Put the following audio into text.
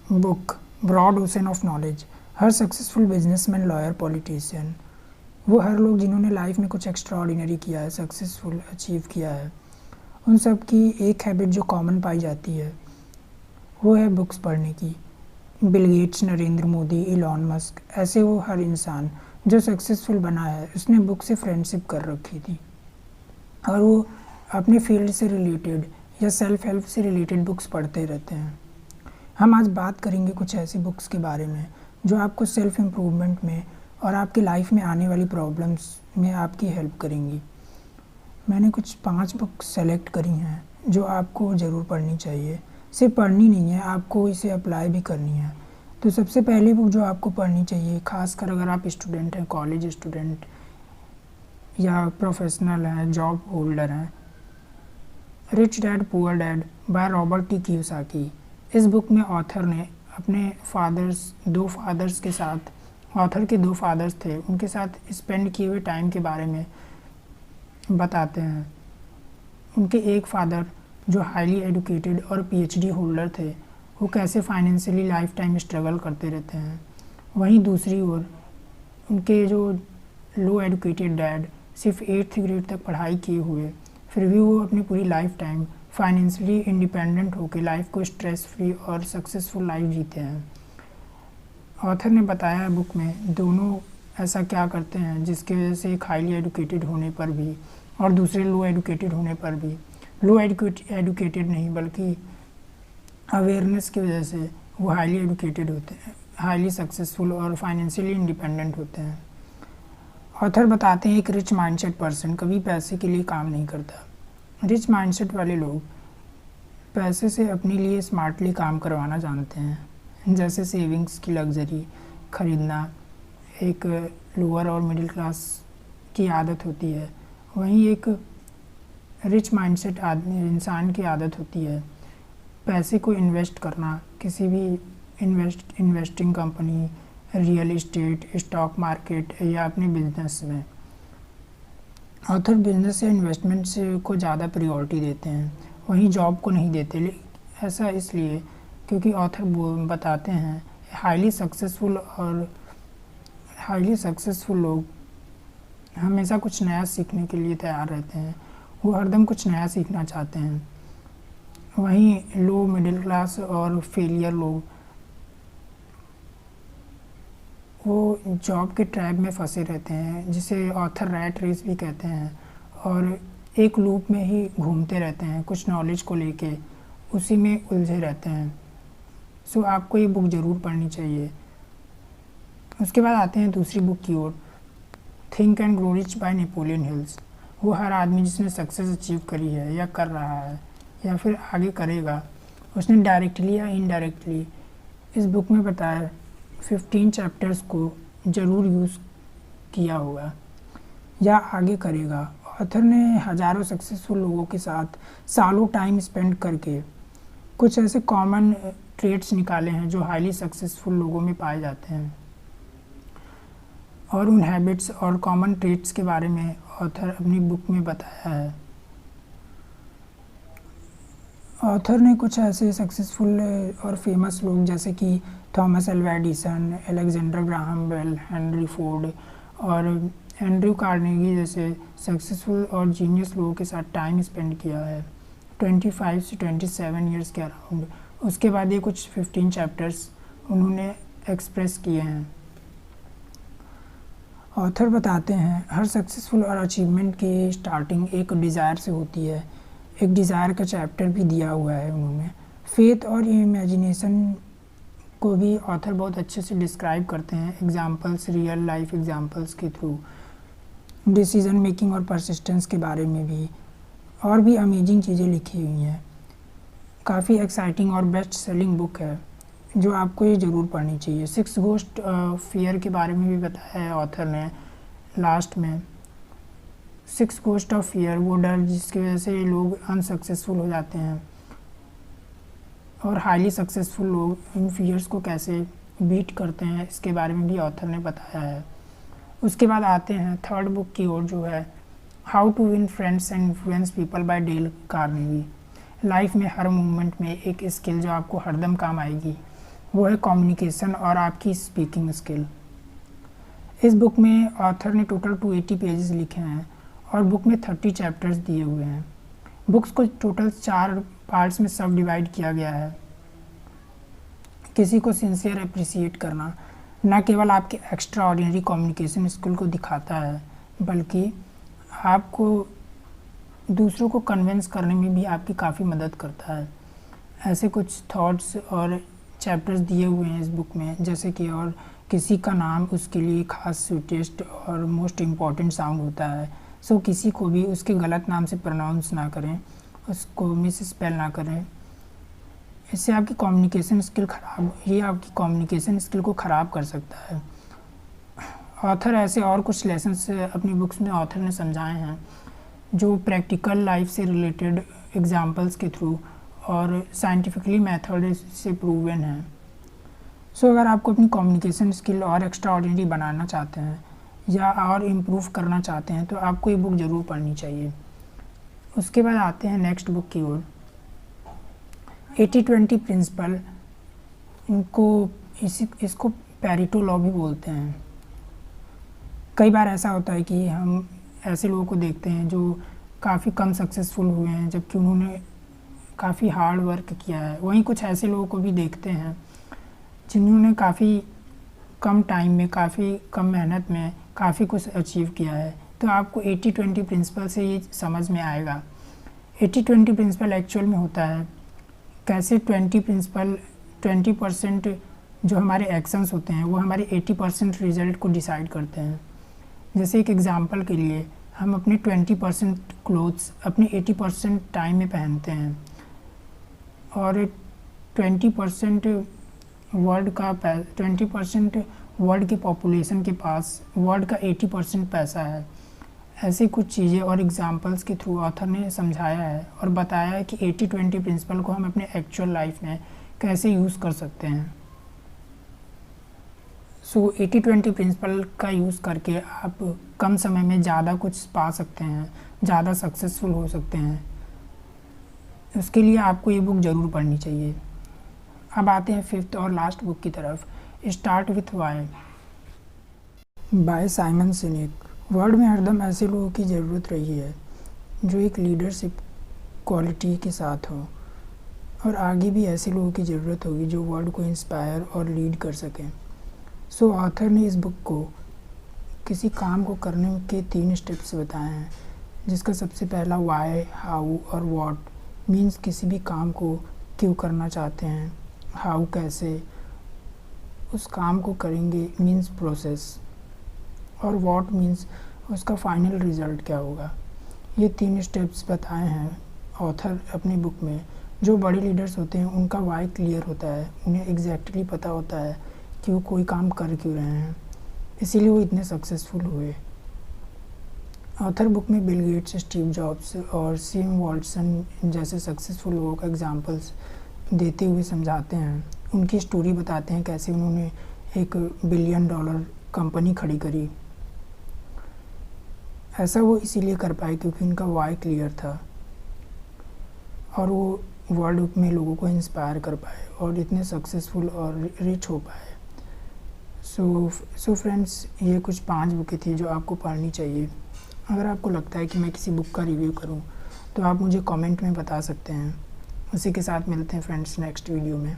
Book broad ocean of knowledge. हर successful businessman, lawyer, politician, वो हर लोग जिन्होंने लाइफ में कुछ एक्स्ट्रा ऑर्डिनरी किया है, सक्सेसफुल अचीव किया है, उन सब की एक हैबिट जो कॉमन पाई जाती है वो है बुक्स पढ़ने की। Bill Gates, Narendra Modi, Elon Musk, ऐसे वो हर इंसान जो सक्सेसफुल बना है उसने बुक से फ्रेंडशिप कर रखी थी और वो अपने फील्ड से रिलेटेड या सेल्फ हेल्प से रिलेटेड बुक्स पढ़ते रहते हैं। हम आज बात करेंगे कुछ ऐसी बुक्स के बारे में जो आपको सेल्फ इम्प्रूवमेंट में और आपकी लाइफ में आने वाली प्रॉब्लम्स में आपकी हेल्प करेंगी। मैंने कुछ 5 बुक्स सेलेक्ट करी हैं जो आपको ज़रूर पढ़नी चाहिए। सिर्फ पढ़नी नहीं है, आपको इसे अप्लाई भी करनी है। तो सबसे पहली बुक जो आपको पढ़नी चाहिए, खासकर अगर आप स्टूडेंट हैं, कॉलेज स्टूडेंट या प्रोफेशनल हैं, जॉब होल्डर हैं, rich dad poor dad by Robert T Kiyosaki. इस बुक में ऑथर ने अपने दो फादर्स के साथ, ऑथर के 2 फादर्स थे, उनके साथ स्पेंड किए हुए टाइम के बारे में बताते हैं। उनके एक फादर जो हाईली एजुकेटेड और पीएचडी होल्डर थे, वो कैसे फाइनेंशियली लाइफ टाइम स्ट्रगल करते रहते हैं। वहीं दूसरी ओर उनके जो लो एजुकेटेड डैड सिर्फ 8th ग्रेड तक पढ़ाई किए हुए, फिर भी वो अपनी पूरी लाइफ टाइम फाइनेंशियली इंडिपेंडेंट होकर लाइफ को स्ट्रेस फ्री और सक्सेसफुल लाइफ जीते हैं। ऑथर ने बताया है बुक में दोनों ऐसा क्या करते हैं जिसकी वजह से एक हाईली एजुकेटेड होने पर भी और दूसरे लो एजुकेटेड होने पर भी, लो एजुकेटेड नहीं बल्कि अवेयरनेस की वजह से वो हाईली एजुकेटेड होते हैं, हाईली सक्सेसफुल और फाइनेंशियली इंडिपेंडेंट होते हैं। ऑथर बताते हैं एक रिच माइंडसेट पर्सन कभी पैसे के लिए काम नहीं करता। रिच माइंडसेट वाले लोग पैसे से अपने लिए स्मार्टली काम करवाना जानते हैं, जैसे सेविंग्स की लग्जरी खरीदना एक लोअर और मिडिल क्लास की आदत होती है, वहीं एक रिच माइंडसेट आदमी इंसान की आदत होती है पैसे को इन्वेस्ट करना, किसी भी investing company, real estate, stock market या अपने बिजनेस में। ऑथर बिजनेस या इन्वेस्टमेंट से को ज़्यादा प्रायोरिटी देते हैं, वहीं जॉब को नहीं देते। ऐसा इसलिए क्योंकि ऑथर बताते हैं हाईली सक्सेसफुल लोग हमेशा कुछ नया सीखने के लिए तैयार रहते हैं, वो हरदम कुछ नया सीखना चाहते हैं। वहीं लो मिडिल क्लास और फेलियर लोग वो जॉब के ट्रैप में फंसे रहते हैं, जिसे ऑथर रैट रेस भी कहते हैं, और एक लूप में ही घूमते रहते हैं, कुछ नॉलेज को लेके उसी में उलझे रहते हैं। सो आपको ये बुक ज़रूर पढ़नी चाहिए। उसके बाद आते हैं दूसरी बुक की ओर, think and grow rich by Napoleon Hills. वो हर आदमी जिसने सक्सेस अचीव करी है या कर रहा है या फिर आगे करेगा, उसने डायरेक्टली या इनडायरेक्टली इस बुक में बताया 15 चैप्टर्स को ज़रूर यूज़ किया होगा या आगे करेगा। ऑथर ने हज़ारों सक्सेसफुल लोगों के साथ सालों टाइम स्पेंड करके कुछ ऐसे कॉमन ट्रेट्स निकाले हैं जो हाईली सक्सेसफुल लोगों में पाए जाते हैं, और उन हैबिट्स और कॉमन ट्रेट्स के बारे में ऑथर अपनी बुक में बताया है। ऑथर ने कुछ ऐसे सक्सेसफुल और फेमस लोग जैसे कि Thomas Alva Edison, Alexander Graham Bell, Henry Ford और एंड्रयू कार्नेगी जैसे सक्सेसफुल और जीनियस लोगों के साथ टाइम स्पेंड किया है 25 से 27 ईयर्स के अराउंड। उसके बाद ये कुछ 15 चैप्टर्स उन्होंने एक्सप्रेस किए हैं। ऑथर बताते हैं हर सक्सेसफुल और अचीवमेंट की स्टार्टिंग एक डिज़ायर से होती है। एक डिज़ायर का चैप्टर भी दिया हुआ है उन्होंने। फेथ और इमेजिनेशन को भी ऑथर बहुत अच्छे से डिस्क्राइब करते हैं एग्जाम्पल्स, रियल लाइफ एग्जाम्पल्स के थ्रू। डिसीज़न मेकिंग और परसिस्टेंस के बारे में भी और भी अमेजिंग चीज़ें लिखी हुई हैं। काफ़ी एक्साइटिंग और बेस्ट सेलिंग बुक है जो आपको ये ज़रूर पढ़नी चाहिए। 6 घोस्ट फियर के बारे में भी बताया है ऑथर ने लास्ट में। 6 घोस्ट ऑफ फियर, वो डर जिसकी वजह से लोग अनसक्सेसफुल हो जाते हैं, और हाईली सक्सेसफुल लोग इन फियर्स को कैसे बीट करते हैं, इसके बारे में भी ऑथर ने बताया है। उसके बाद आते हैं थर्ड बुक की ओर जो है how to win friends and influence people by Dale Carnegie. Life में हर मोमेंट में एक स्किल जो आपको हरदम काम आएगी वो है कम्युनिकेशन और आपकी स्पीकिंग स्किल। इस बुक में ऑथर ने टोटल 280 पेजेस लिखे हैं और बुक में 30 चैप्टर्स दिए हुए हैं। बुक्स को टोटल 4 पार्ट्स में सब डिवाइड किया गया है। किसी को सिंसियर अप्रिसिएट करना न केवल आपके एक्स्ट्रा ऑर्डिनरी कम्युनिकेशन स्किल को दिखाता है, बल्कि आपको दूसरों को कन्विंस करने में भी आपकी काफ़ी मदद करता है। ऐसे कुछ थॉट्स और चैप्टर्स दिए हुए हैं इस बुक में, जैसे कि और किसी का नाम उसके लिए खास स्वीटेस्ट और मोस्ट इम्पॉर्टेंट साउंड होता है, सो किसी को भी उसके गलत नाम से प्रोनाउंस ना करें, उसको मिस स्पेल ना करें। इससे आपकी कम्युनिकेशन स्किल आपकी कम्युनिकेशन स्किल को ख़राब कर सकता है। ऑथर ऐसे और कुछ लेसन्स अपनी बुक्स में ऑथर ने समझाए हैं जो प्रैक्टिकल लाइफ से रिलेटेड एग्जांपल्स के थ्रू और साइंटिफिकली मेथड से प्रूवन है। सो अगर आपको अपनी कम्युनिकेशन स्किल और एक्स्ट्रा ऑर्डिनरी बनाना चाहते हैं या और इम्प्रूव करना चाहते हैं तो आपको ये बुक ज़रूर पढ़नी चाहिए। उसके बाद आते हैं नेक्स्ट बुक की ओर। 80-20 प्रिंसिपल, इसको पैरेटो लॉ भी बोलते हैं। कई बार ऐसा होता है कि हम ऐसे लोगों को देखते हैं जो काफ़ी कम सक्सेसफुल हुए हैं जबकि उन्होंने काफ़ी हार्ड वर्क किया है। वहीं कुछ ऐसे लोगों को भी देखते हैं जिन्होंने काफ़ी कम टाइम में, काफ़ी कम मेहनत में काफ़ी कुछ अचीव किया है। तो आपको 80-20 प्रिंसिपल से ये समझ में आएगा 80-20 प्रिंसिपल एक्चुअल में होता है कैसे। 20% जो हमारे एक्शंस होते हैं वो हमारे 80% रिजल्ट को डिसाइड करते हैं। जैसे एक एग्जांपल के लिए हम अपने 20% क्लोथ्स अपने 80% टाइम में पहनते हैं और 20% वर्ल्ड की पॉपुलेशन के पास वर्ल्ड का 80% पैसा है। ऐसी कुछ चीज़ें और एग्जांपल्स के थ्रू ऑथर ने समझाया है और बताया है कि 80-20 प्रिंसिपल को हम अपने एक्चुअल लाइफ में कैसे यूज़ कर सकते हैं। सो 80-20 प्रिंसिपल का यूज़ करके आप कम समय में ज़्यादा कुछ पा सकते हैं, ज़्यादा सक्सेसफुल हो सकते हैं। उसके लिए आपको ये बुक ज़रूर पढ़नी चाहिए। अब आते हैं 5th और लास्ट बुक की तरफ, start with why by Simon Sinek. World में हरदम ऐसे लोगों की ज़रूरत रही है जो एक लीडरशिप क्वालिटी के साथ हो, और आगे भी ऐसे लोगों की ज़रूरत होगी जो वर्ल्ड को इंस्पायर और लीड कर सकें। सो ऑथर ने इस बुक को किसी काम को करने के 3 स्टेप्स बताए हैं, जिसका सबसे पहला वाई, हाउ और व्हाट मीन्स किसी भी काम को क्यों करना चाहते हैं, हाउ कैसे उस काम को करेंगे मीन्स प्रोसेस, और व्हाट मीन्स उसका फाइनल रिज़ल्ट क्या होगा। ये 3 स्टेप्स बताए हैं ऑथर अपनी बुक में। जो बड़े लीडर्स होते हैं उनका वाई क्लियर होता है, उन्हें एग्जैक्टली पता होता है कि वो कोई काम कर क्यों रहे हैं, इसीलिए वो इतने सक्सेसफुल हुए। ऑथर बुक में बिल गेट्स, स्टीव जॉब्स और सीएम वॉटसन जैसे सक्सेसफुल लोगों का एग्जांपल्स देते हुए समझाते हैं, उनकी स्टोरी बताते हैं कैसे उन्होंने एक $1 बिलियन कंपनी खड़ी करी। ऐसा वो इसीलिए कर पाए क्योंकि उनका वाई क्लियर था और वो वर्ल्ड में लोगों को इंस्पायर कर पाए और इतने सक्सेसफुल और रिच हो पाए। सो फ्रेंड्स, ये कुछ 5 बुकें थी जो आपको पढ़नी चाहिए। अगर आपको लगता है कि मैं किसी बुक का रिव्यू करूं तो आप मुझे कमेंट में बता सकते हैं। उसी के साथ मिलते हैं फ्रेंड्स नेक्स्ट वीडियो में।